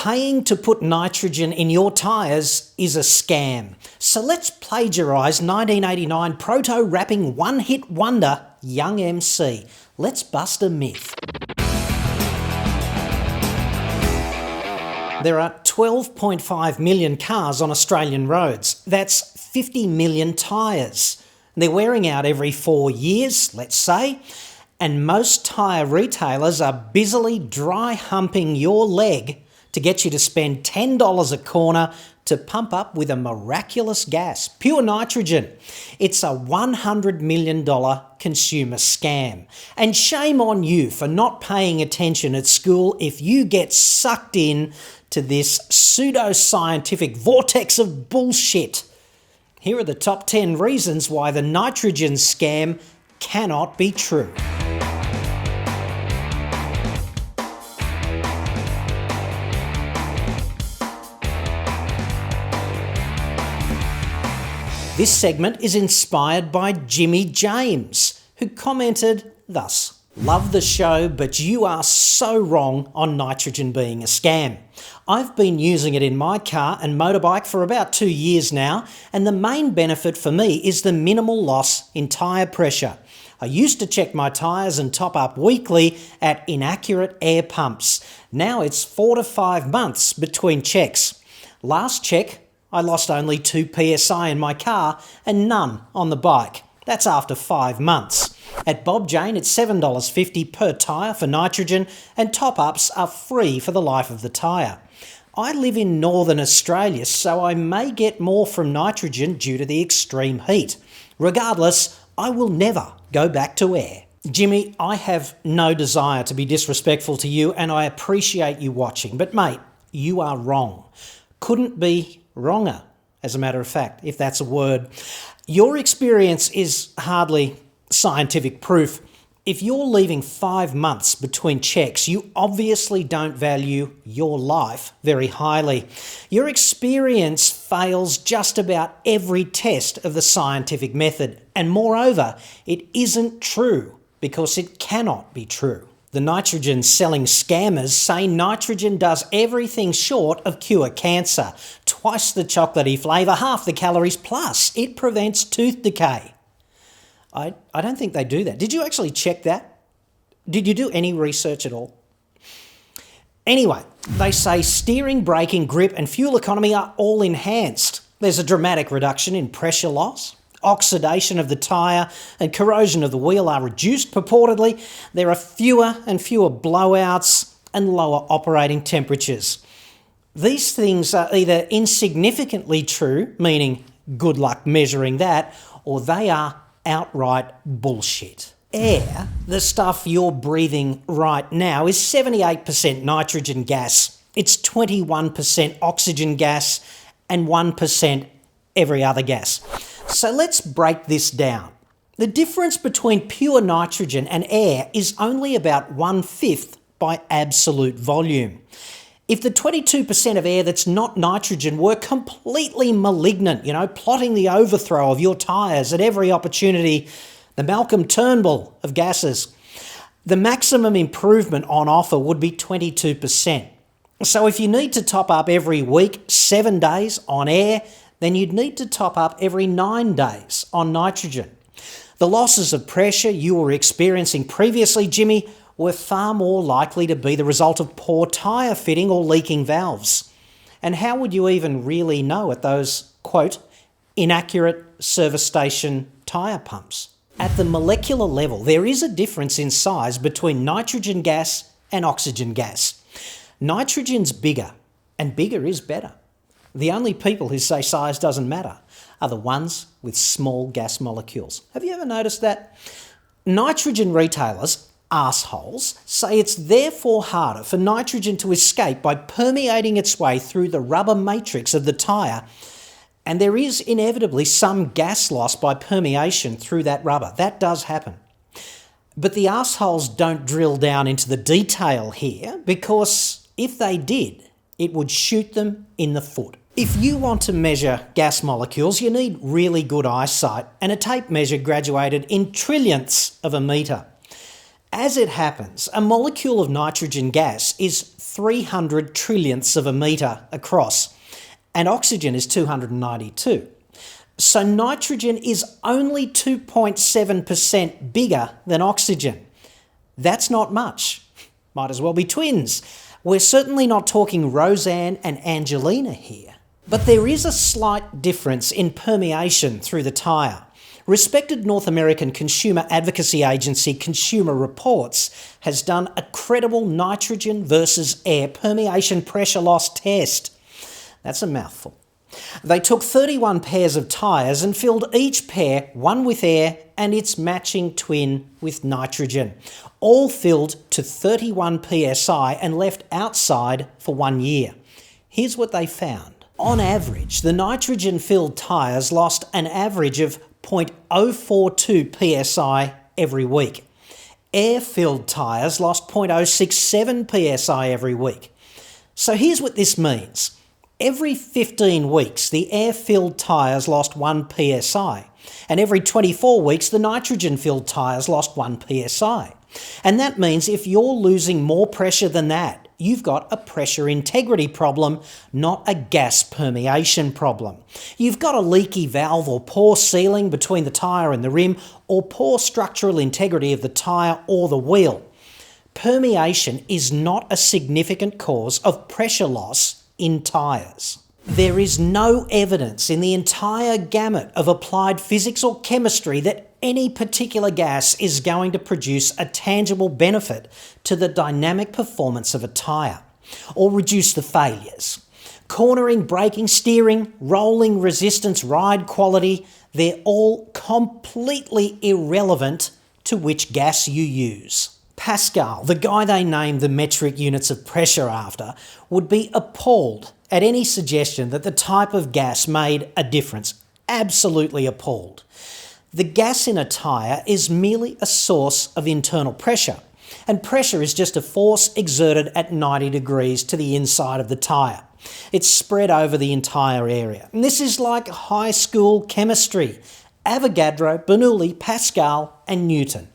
Paying to put nitrogen in your tyres is a scam. So let's plagiarise 1989 proto-rapping one-hit wonder Young MC. Let's bust a myth. There are 12.5 million cars on Australian roads. That's 50 million tyres. They're wearing out every 4 years, let's say, and most tyre retailers are busily dry humping your leg to get you to spend $10 a corner to pump up with a miraculous gas, pure nitrogen. It's a $100 million consumer scam. And shame on you for not paying attention at school if you get sucked in to this pseudo-scientific vortex of bullshit. Here are the top 10 reasons why the nitrogen scam cannot be true. This segment is inspired by Jimmy James, who commented thus: "Love the show, but you are so wrong on nitrogen being a scam. I've been using it in my car and motorbike for about 2 years now, and the main benefit for me is the minimal loss in tyre pressure. I used to check my tyres and top up weekly at inaccurate air pumps. Now it's 4 to 5 months between checks. Last check, I lost only 2 psi in my car and none on the bike. That's after 5 months. At Bob Jane, it's $7.50 per tyre for nitrogen, and top-ups are free for the life of the tyre. I live in Northern Australia, so I may get more from nitrogen due to the extreme heat. Regardless, I will never go back to air." Jimmy, I have no desire to be disrespectful to you, and I appreciate you watching, but mate, you are wrong. Couldn't be wronger, as a matter of fact, if that's a word. Your experience is hardly scientific proof. If you're leaving 5 months between checks, you obviously don't value your life very highly. Your experience fails just about every test of the scientific method, and moreover, it isn't true because it cannot be true. The nitrogen selling scammers say nitrogen does everything short of cure cancer. Twice the chocolatey flavour, half the calories, plus it prevents tooth decay. I don't think they do that. Did you actually check that? Did you do any research at all? Anyway, they say steering, braking, grip and fuel economy are all enhanced. There's a dramatic reduction in pressure loss. Oxidation of the tyre and corrosion of the wheel are reduced purportedly. There are fewer and fewer blowouts and lower operating temperatures. These things are either insignificantly true, meaning good luck measuring that, or they are outright bullshit. Air, the stuff you're breathing right now, is 78% nitrogen gas. It's 21% oxygen gas and 1% every other gas. So let's break this down. The difference between pure nitrogen and air is only about 1/5 by absolute volume. If the 22% of air that's not nitrogen were completely malignant, plotting the overthrow of your tyres at every opportunity, the Malcolm Turnbull of gases, the maximum improvement on offer would be 22%. So if you need to top up every week, 7 days on air, then you'd need to top up every 9 days on nitrogen. The losses of pressure you were experiencing previously, Jimmy, were far more likely to be the result of poor tyre fitting or leaking valves. And how would you even really know at those, quote, inaccurate service station tyre pumps? At the molecular level, there is a difference in size between nitrogen gas and oxygen gas. Nitrogen's bigger, and bigger is better. The only people who say size doesn't matter are the ones with small gas molecules. Have you ever noticed that? Nitrogen retailers, assholes, say it's therefore harder for nitrogen to escape by permeating its way through the rubber matrix of the tyre, and there is inevitably some gas loss by permeation through that rubber. That does happen. But the assholes don't drill down into the detail here, because if they did, it would shoot them in the foot. If you want to measure gas molecules, you need really good eyesight and a tape measure graduated in trillionths of a metre. As it happens, a molecule of nitrogen gas is 300 trillionths of a metre across, and oxygen is 292. So nitrogen is only 2.7% bigger than oxygen. That's not much. Might as well be twins. We're certainly not talking Roseanne and Angelina here. But there is a slight difference in permeation through the tyre. Respected North American consumer advocacy agency Consumer Reports has done a credible nitrogen versus air permeation pressure loss test. That's a mouthful. They took 31 pairs of tyres and filled each pair, one with air and its matching twin with nitrogen, all filled to 31 psi and left outside for 1 year. Here's what they found. On average, the nitrogen-filled tyres lost an average of 0.042 psi every week. Air-filled tyres lost 0.067 psi every week. So here's what this means. Every 15 weeks, the air-filled tyres lost 1 psi, and every 24 weeks, the nitrogen-filled tyres lost 1 psi. And that means if you're losing more pressure than that, you've got a pressure integrity problem, not a gas permeation problem. You've got a leaky valve or poor sealing between the tyre and the rim, or poor structural integrity of the tyre or the wheel. Permeation is not a significant cause of pressure loss in tyres. There is no evidence in the entire gamut of applied physics or chemistry that any particular gas is going to produce a tangible benefit to the dynamic performance of a tyre, or reduce the failures. Cornering, braking, steering, rolling, resistance, ride quality, they're all completely irrelevant to which gas you use. Pascal, the guy they named the metric units of pressure after, would be appalled at any suggestion that the type of gas made a difference. Absolutely appalled. The gas in a tyre is merely a source of internal pressure, and pressure is just a force exerted at 90 degrees to the inside of the tyre. It's spread over the entire area. And this is like high school chemistry. Avogadro, Bernoulli, Pascal and Newton.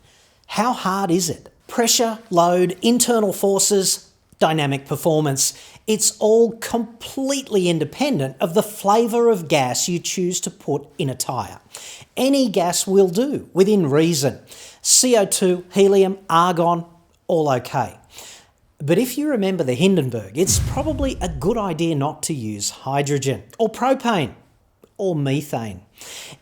How hard is it? Pressure, load, internal forces, dynamic performance. It's all completely independent of the flavour of gas you choose to put in a tyre. Any gas will do, within reason. CO2, helium, argon, all okay. But if you remember the Hindenburg, it's probably a good idea not to use hydrogen, or propane, or methane.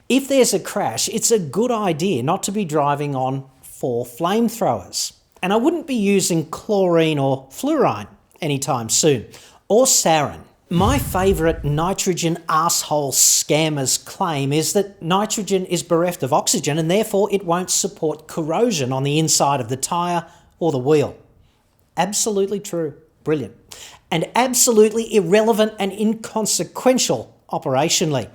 If there's a crash, it's a good idea not to be driving on 4 flamethrowers. And I wouldn't be using chlorine or fluorine anytime soon, or sarin. My favourite nitrogen arsehole scammers claim is that nitrogen is bereft of oxygen and therefore it won't support corrosion on the inside of the tyre or the wheel. Absolutely true. Brilliant. And absolutely irrelevant and inconsequential operationally.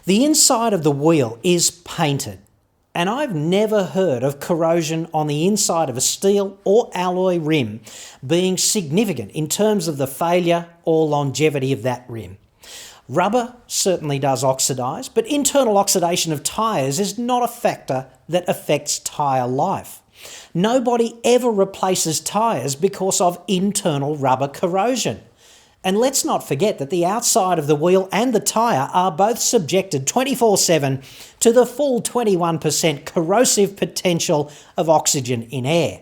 The inside of the wheel is painted. And I've never heard of corrosion on the inside of a steel or alloy rim being significant in terms of the failure or longevity of that rim. Rubber certainly does oxidise, but internal oxidation of tyres is not a factor that affects tyre life. Nobody ever replaces tyres because of internal rubber corrosion. And let's not forget that the outside of the wheel and the tyre are both subjected 24/7 to the full 21% corrosive potential of oxygen in air.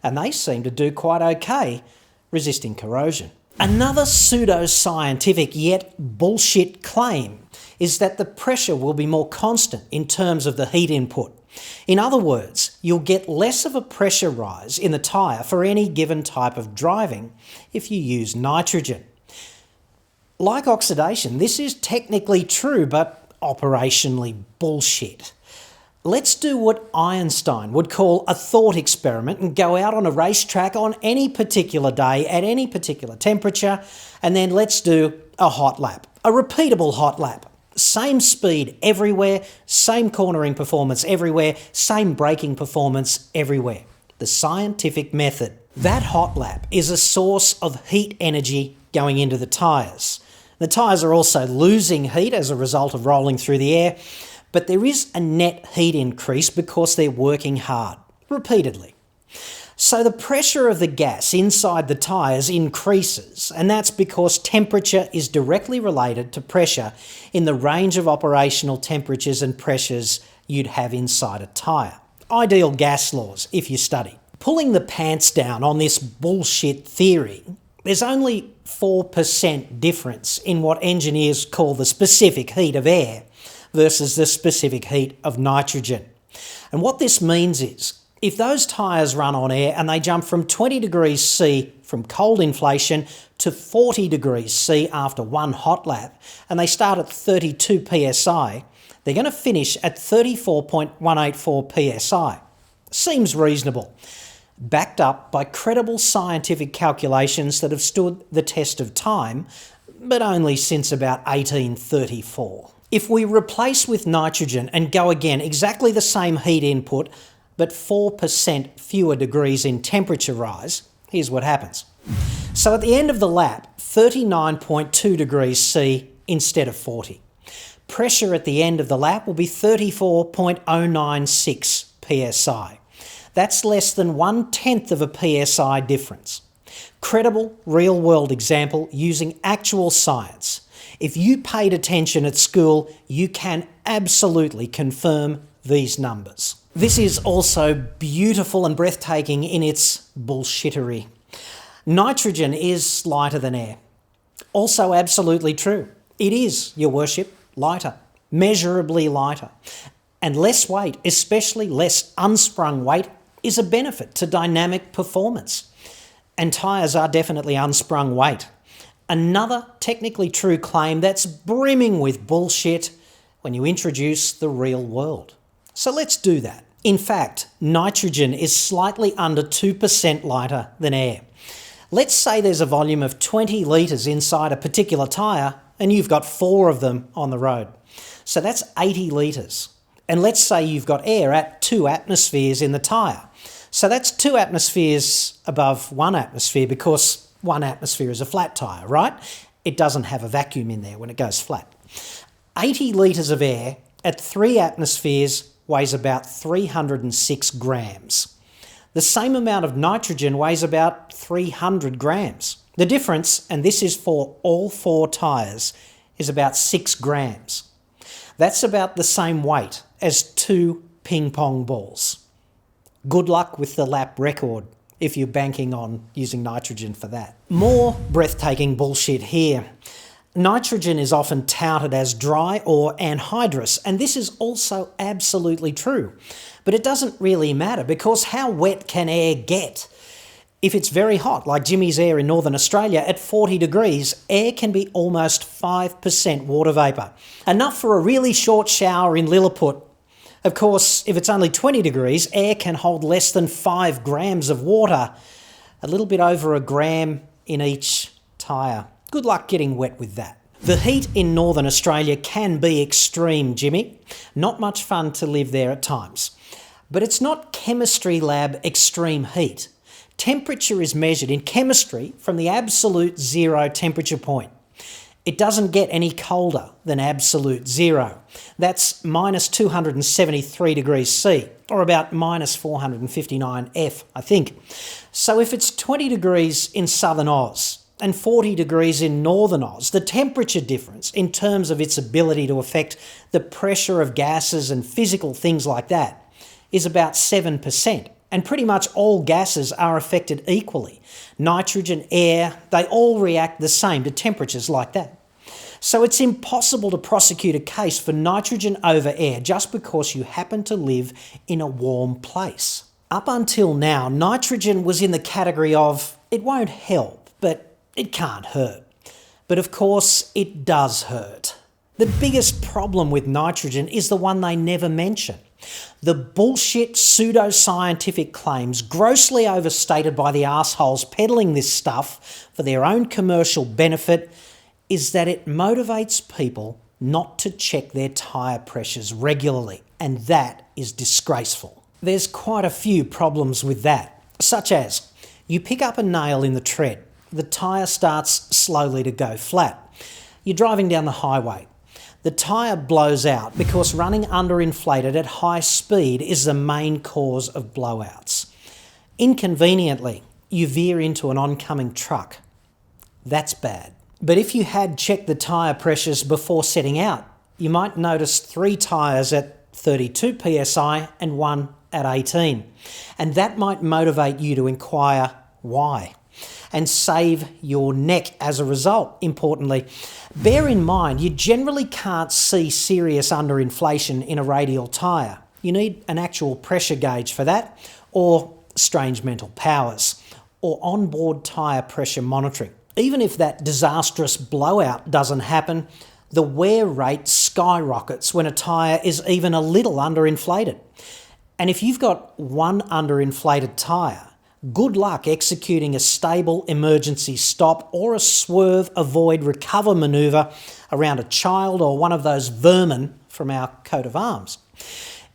And they seem to do quite okay resisting corrosion. Another pseudo-scientific yet bullshit claim is that the pressure will be more constant in terms of the heat input. In other words, you'll get less of a pressure rise in the tyre for any given type of driving if you use nitrogen. Like oxidation, this is technically true, but operationally bullshit. Let's do what Einstein would call a thought experiment and go out on a racetrack on any particular day at any particular temperature, and then let's do a hot lap, a repeatable hot lap. Same speed everywhere, same cornering performance everywhere, same braking performance everywhere. The scientific method. That hot lap is a source of heat energy going into the tyres. The tyres are also losing heat as a result of rolling through the air, but there is a net heat increase because they're working hard, repeatedly. So the pressure of the gas inside the tyres increases, and that's because temperature is directly related to pressure in the range of operational temperatures and pressures you'd have inside a tyre. Ideal gas laws if you study. Pulling the pants down on this bullshit theory, there's only 4% difference in what engineers call the specific heat of air versus the specific heat of nitrogen. And what this means is, if those tyres run on air and they jump from 20 degrees C from cold inflation to 40 degrees C after one hot lap, and they start at 32 psi, they're going to finish at 34.184 psi. Seems reasonable. Backed up by credible scientific calculations that have stood the test of time, but only since about 1834. If we replace with nitrogen and go again exactly the same heat input, but 4% fewer degrees in temperature rise, here's what happens. So at the end of the lap, 39.2 degrees C instead of 40. Pressure at the end of the lap will be 34.096 psi. That's less than 1/10 of a psi difference. Credible, real-world example using actual science. If you paid attention at school, you can absolutely confirm these numbers. This is also beautiful and breathtaking in its bullshittery. Nitrogen is lighter than air. Also absolutely true. It is, your worship, lighter, measurably lighter. And less weight, especially less unsprung weight, is a benefit to dynamic performance. And tyres are definitely unsprung weight. Another technically true claim that's brimming with bullshit when you introduce the real world. So let's do that. In fact, nitrogen is slightly under 2% lighter than air. Let's say there's a volume of 20 litres inside a particular tyre and you've got 4 of them on the road. So that's 80 litres. And let's say you've got air at 2 atmospheres in the tyre. So that's 2 atmospheres above 1 atmosphere because 1 atmosphere is a flat tyre, right? It doesn't have a vacuum in there when it goes flat. 80 litres of air at 3 atmospheres weighs about 306 grams. The same amount of nitrogen weighs about 300 grams. The difference, and this is for all 4 tyres, is about 6 grams. That's about the same weight as 2 ping pong balls. Good luck with the lap record if you're banking on using nitrogen for that. More breathtaking bullshit here. Nitrogen is often touted as dry or anhydrous, and this is also absolutely true. But it doesn't really matter because how wet can air get? If it's very hot, like Jimmy's air in Northern Australia at 40 degrees, air can be almost 5% water vapour. Enough for a really short shower in Lilliput. Of course, if it's only 20 degrees, air can hold less than 5 grams of water, a little bit over a gram in each tyre. Good luck getting wet with that. The heat in Northern Australia can be extreme, Jimmy. Not much fun to live there at times. But it's not chemistry lab extreme heat. Temperature is measured in chemistry from the absolute zero temperature point. It doesn't get any colder than absolute zero. That's minus 273 degrees C, or about minus 459 F, I think. So if it's 20 degrees in southern Oz and 40 degrees in northern Oz, the temperature difference in terms of its ability to affect the pressure of gases and physical things like that is about 7%. And pretty much all gases are affected equally. Nitrogen, air, they all react the same to temperatures like that. So it's impossible to prosecute a case for nitrogen over air just because you happen to live in a warm place. Up until now, nitrogen was in the category of, it won't help, but it can't hurt. But of course, it does hurt. The biggest problem with nitrogen is the one they never mention. The bullshit pseudo-scientific claims grossly overstated by the assholes peddling this stuff for their own commercial benefit is that it motivates people not to check their tyre pressures regularly, and that is disgraceful. There's quite a few problems with that, such as you pick up a nail in the tread, the tyre starts slowly to go flat. You're driving down the highway. The tyre blows out because running underinflated at high speed is the main cause of blowouts. Inconveniently, you veer into an oncoming truck. That's bad. But if you had checked the tyre pressures before setting out, you might notice 3 tyres at 32 psi and 1 at 18. And that might motivate you to inquire why and save your neck as a result, importantly. Bear in mind, you generally can't see serious underinflation in a radial tyre. You need an actual pressure gauge for that, or strange mental powers, or onboard tyre pressure monitoring. Even if that disastrous blowout doesn't happen, the wear rate skyrockets when a tyre is even a little underinflated. And if you've got one underinflated tyre, good luck executing a stable emergency stop or a swerve, avoid, recover manoeuvre around a child or one of those vermin from our coat of arms.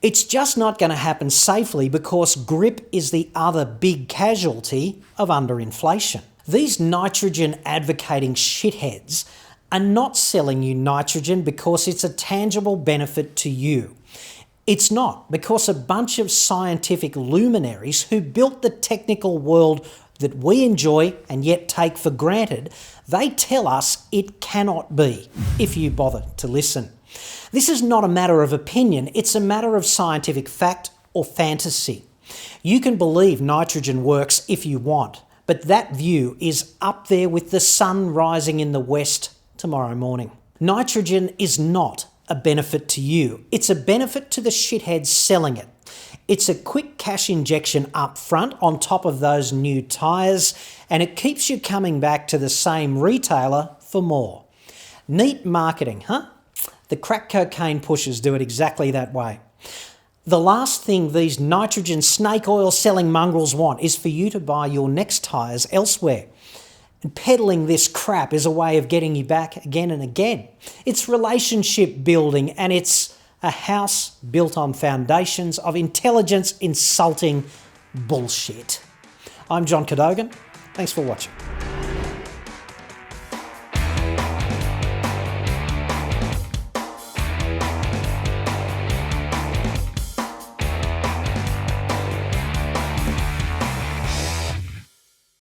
It's just not going to happen safely because grip is the other big casualty of underinflation. These nitrogen advocating shitheads are not selling you nitrogen because it's a tangible benefit to you. It's not, because a bunch of scientific luminaries who built the technical world that we enjoy and yet take for granted, they tell us it cannot be, if you bother to listen. This is not a matter of opinion, it's a matter of scientific fact or fantasy. You can believe nitrogen works if you want, but that view is up there with the sun rising in the west tomorrow morning. Nitrogen is not a benefit to you, it's a benefit to the shitheads selling it. It's a quick cash injection up front on top of those new tyres, and it keeps you coming back to the same retailer for more. Neat marketing, huh? The crack cocaine pushers do it exactly that way. The last thing these nitrogen snake oil selling mongrels want is for you to buy your next tyres elsewhere. And peddling this crap is a way of getting you back again and again. It's relationship building, and it's a house built on foundations of intelligence insulting bullshit. I'm John Cadogan. Thanks for watching.